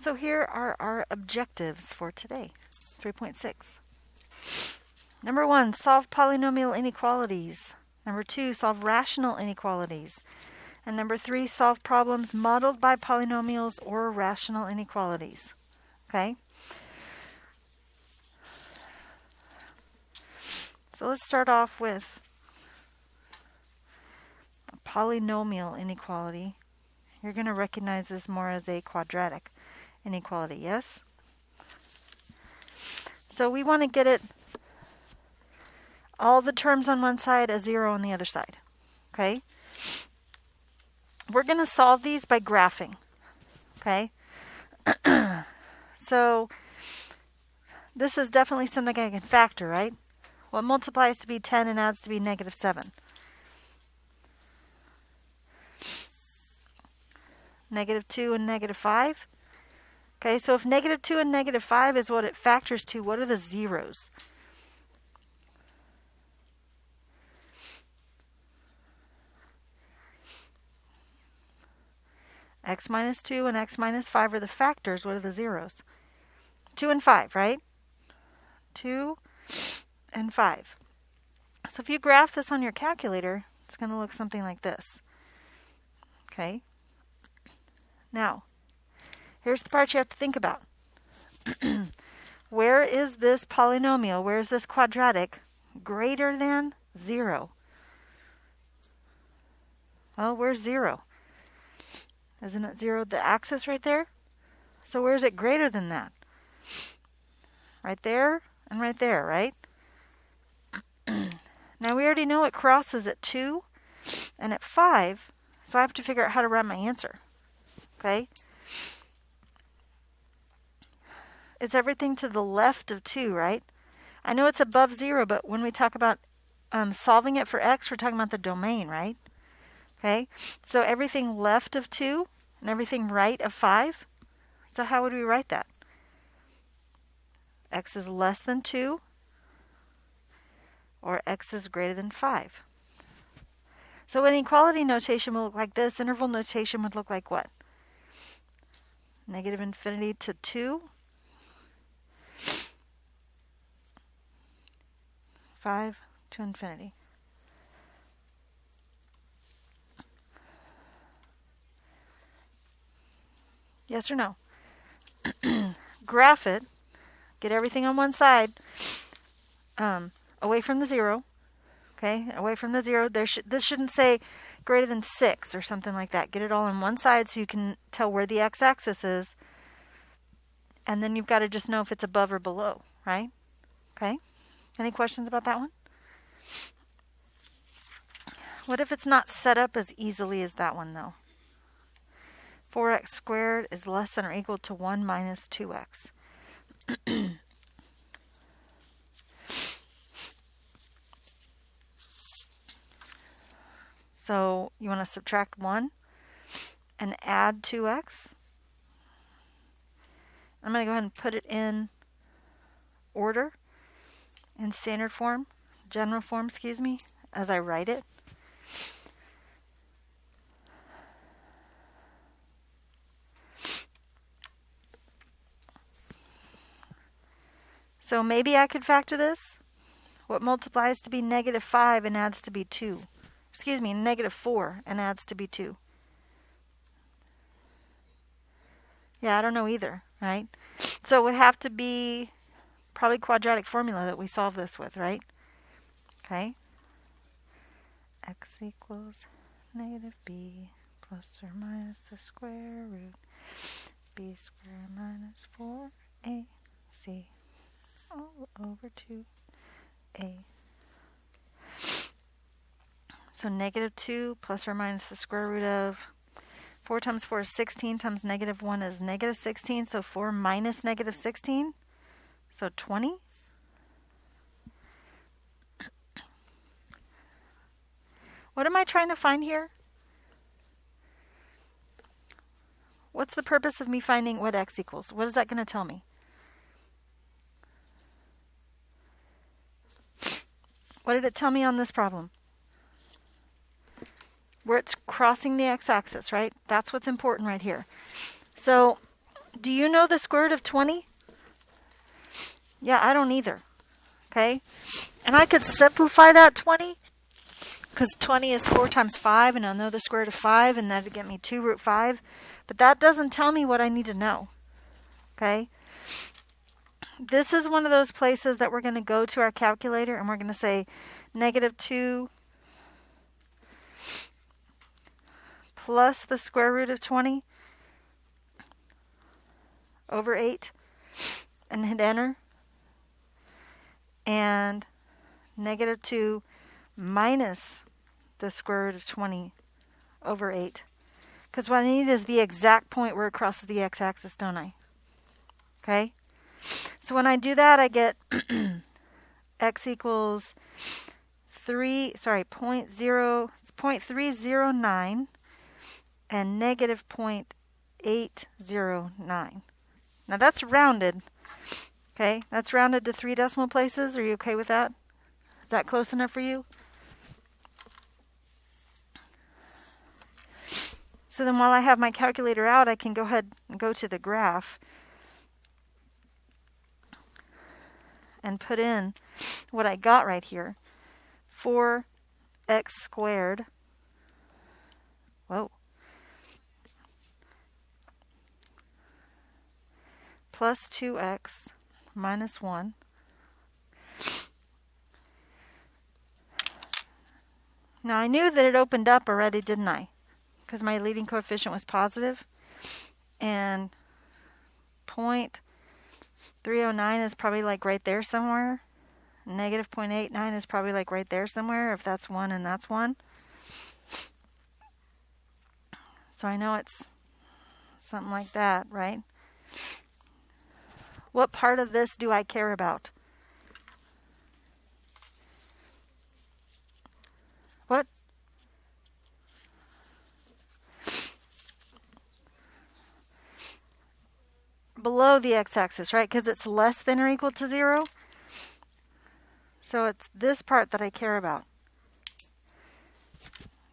So here are our objectives for today. 3.6. Number 1, solve polynomial inequalities. Number 2, solve rational inequalities. And number 3, solve problems modeled by polynomials or rational inequalities. Okay? So let's start off with a polynomial inequality. You're going to recognize this more as a quadratic inequality, yes? So we want to get it all the terms on one side, a 0 on the other side. Okay? We're going to solve these by graphing. Okay? So this is definitely something I can factor, right? What multiplies to be 10 and adds to be negative 7? Negative 2 and negative 5. Okay, so if negative 2 and negative 5 is what it factors to, what are the zeros? X minus 2 and x minus 5 are the factors. What are the zeros? 2 and 5, right? 2 and 5. So if you graph this on your calculator, it's going to look something like this. Okay? Now, here's the part you have to think about. Where is this polynomial, where is this quadratic greater than 0? Well, where's 0? Isn't it 0 the axis right there? So where is it greater than that? Right there and right there, right? Now we already know it crosses at 2 and at 5, so I have to figure out how to write my answer. Okay? It's everything to the left of 2, right? I know it's above 0, but when we talk about solving it for x, we're talking about the domain, right? Okay? So everything left of 2 and everything right of 5. So how would we write that? X is less than 2 or x is greater than 5. So inequality notation will look like this. Interval notation would look like what? Negative infinity to 2. 5 to infinity. Yes or no? Graph it. Get everything on one side. Away from the 0. Okay, away from the 0. This shouldn't say greater than 6 or something like that. Get it all on one side so you can tell where the x-axis is. And then you've got to just know if it's above or below, right? Okay? Any questions about that one? What if it's not set up as easily as that one, though? 4x squared is less than or equal to 1 minus 2x. So you want to subtract 1 and add 2x. I'm going to go ahead and put it in order, in standard form, general form, excuse me, as I write it. So maybe I could factor this. What multiplies to be negative 5 and adds to be 2? Excuse me, negative 4 and adds to be 2. Yeah, I don't know either, right? So it would have to be probably quadratic formula that we solve this with, right? Okay. X equals negative b plus or minus the square root b squared minus 4ac all over 2a. So negative 2 plus or minus the square root of 4 times 4 is 16 times negative 1 is negative 16. So 4 minus negative 16. So 20. What am I trying to find here? What's the purpose of me finding what x equals? What is that going to tell me? What did it tell me on this problem? Where it's crossing the x-axis, right? That's what's important right here. So Do you know the square root of 20? Yeah, I don't either. Okay? And I could simplify that 20, because 20 is 4 times 5, and I'll know the square root of 5, and that would get me 2 root 5. But that doesn't tell me what I need to know. Okay? This is one of those places that we're going to go to our calculator, and we're going to say negative 2 plus the square root of 20 over 8, and hit enter. And negative 2 minus the square root of 20 over 8. Because what I need is the exact point where it crosses the x-axis, don't I? Okay? So when I do that, I get x equals 0.309 and negative 0.809. Now that's rounded. Okay, that's rounded to 3 decimal places. Are you okay with that? Is that close enough for you? So then while I have my calculator out, I can go ahead and go to the graph and put in what I got right here. 4x squared. Whoa. Plus 2x minus 1. Now I knew that it opened up already, didn't I? Because my leading coefficient was positive. And 0.309 is probably like right there somewhere. Negative 0.89 is probably like right there somewhere, if that's 1 and that's 1. So I know it's something like that, right? What part of this do I care about? What? Below the x-axis, right? Because it's less than or equal to 0. So it's this part that I care about.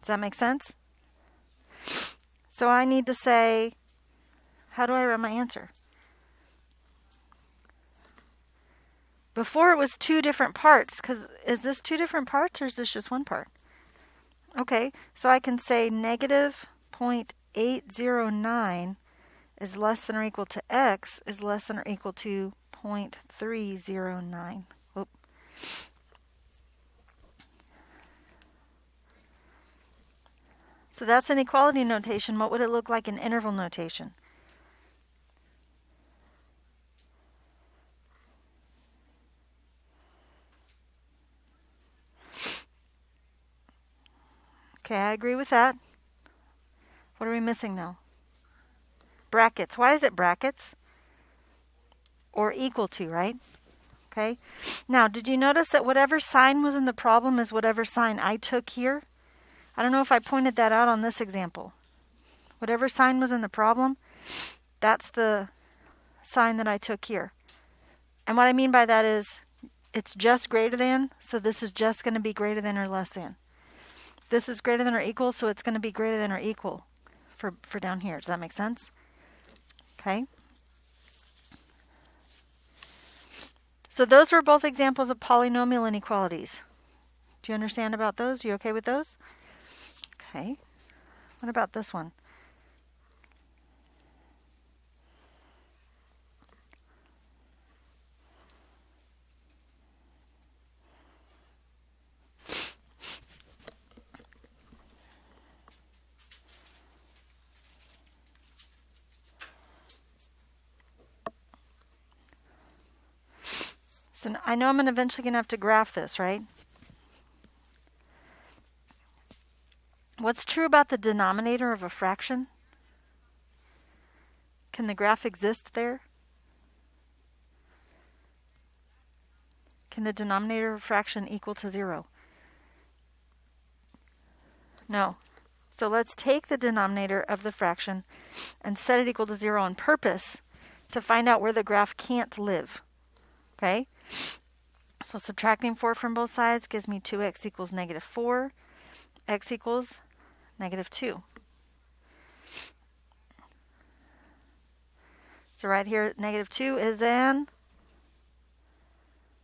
Does that make sense? So I need to say, how do I write my answer? Before it was 2 different parts, because is this 2 different parts or is this just one part? Okay, so I can say negative 0.809 is less than or equal to x is less than or equal to 0.309. Whoop. So that's inequality notation. What would it look like in interval notation? Okay, I agree with that. What are we missing now? Brackets. Why is it brackets? Or equal to, right? Okay. Now, did you notice that whatever sign was in the problem is whatever sign I took here? I don't know if I pointed that out on this example. Whatever sign was in the problem, that's the sign that I took here. And what I mean by that is it's just greater than, so this is just going to be greater than or less than. This is greater than or equal, so it's going to be greater than or equal for down here. Does that make sense? Okay. So those were both examples of polynomial inequalities. Do you understand about those? You okay with those? Okay. What about this one? So I know I'm eventually going to have to graph this, right? What's true about the denominator of a fraction? Can the graph exist there? Can the denominator of a fraction equal to 0? No. So let's take the denominator of the fraction and set it equal to 0 on purpose to find out where the graph can't live. Okay? So subtracting 4 from both sides gives me 2x equals negative 4. X equals negative 2. So right here, negative 2 is an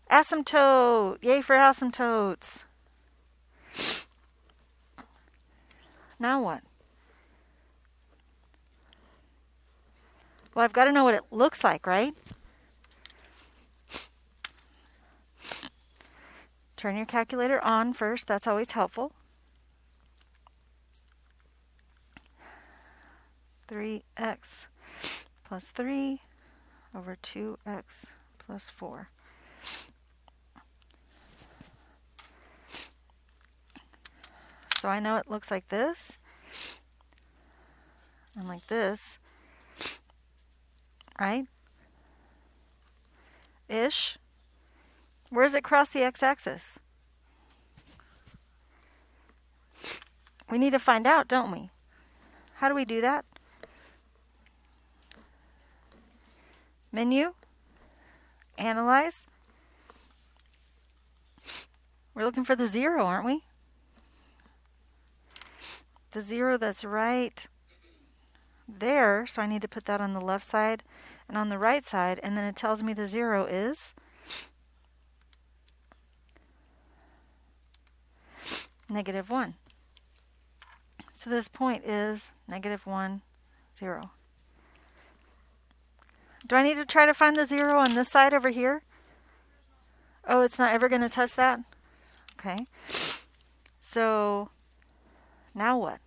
asymptote. Yay for asymptotes. Now what? Well, I've got to know what it looks like, right? Turn your calculator on first. That's always helpful. 3x plus 3 over 2x plus 4. So I know it looks like this and like this, right? Ish. Where does it cross the x-axis? We need to find out, don't we? How do we do that? Menu. Analyze. We're looking for the 0, aren't we? The 0 that's right there, so I need to put that on the left side and on the right side, and then it tells me the 0 is negative 1. So this point is negative 1, 0. Do I need to try to find the 0 on this side over here? Oh, it's not ever going to touch that? Okay. So now what?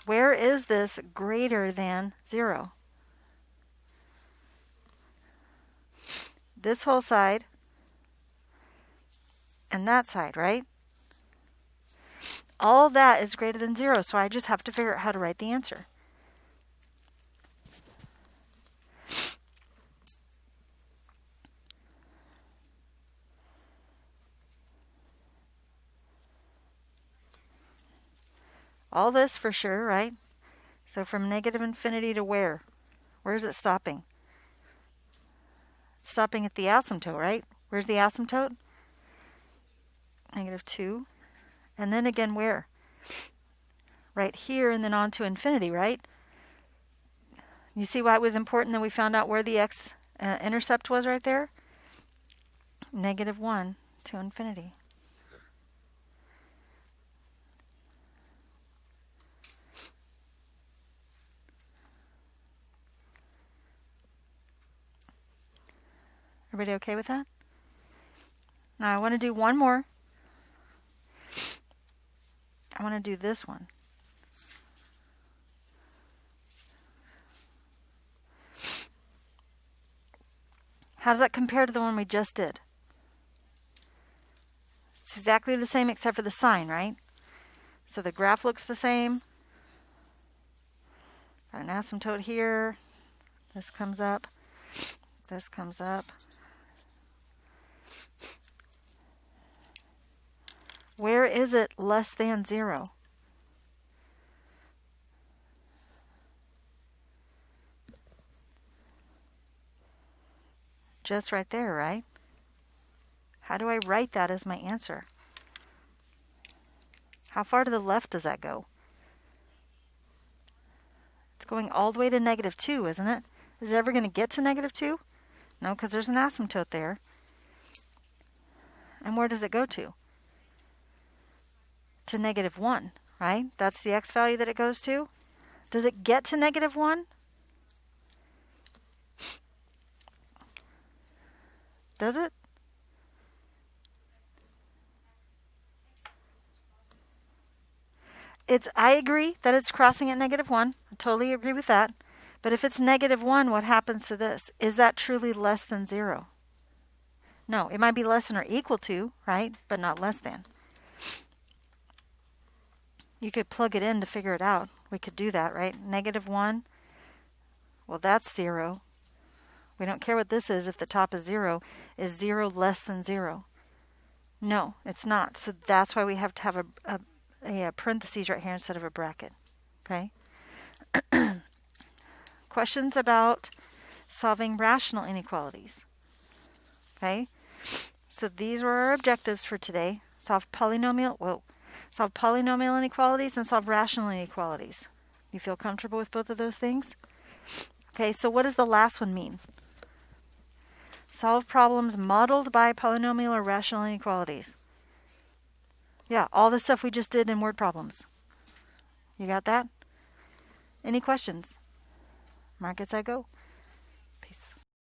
Where is this greater than 0? This whole side and that side, right? All that is greater than 0, so I just have to figure out how to write the answer. All this for sure, right? So from negative infinity to where? Where is it stopping? It's stopping at the asymptote, right? Where's the asymptote? Negative 2. And then again where? Right here and then on to infinity, right? You see why it was important that we found out where the x-intercept was right there? Negative 1 to infinity. Everybody okay with that? Now I want to do one more. I want to do this one. How does that compare to the one we just did? It's exactly the same except for the sign, right? So the graph looks the same. Got an asymptote here. This comes up. This comes up. Where is it less than 0? Just right there, right? How do I write that as my answer? How far to the left does that go? It's going all the way to negative 2, isn't it? Is it ever going to get to negative 2? No, because there's an asymptote there. And where does it go to? To negative 1, right? That's the x value that it goes to. Does it get to negative 1? Does it? I agree that it's crossing at negative 1. I totally agree with that. But if it's negative 1, what happens to this? Is that truly less than 0? No, it might be less than or equal to, right? But not less than. You could plug it in to figure it out. We could do that, right? Negative 1. Well, that's 0. We don't care what this is if the top is 0. Is 0 less than 0? No, it's not. So that's why we have to have a parentheses right here instead of a bracket. Okay? Questions about solving rational inequalities. Okay? So these were our objectives for today. Solve polynomial inequalities and solve rational inequalities. You feel comfortable with both of those things? Okay, so what does the last one mean? Solve problems modeled by polynomial or rational inequalities. Yeah, all the stuff we just did in word problems. You got that? Any questions? Mark as I go.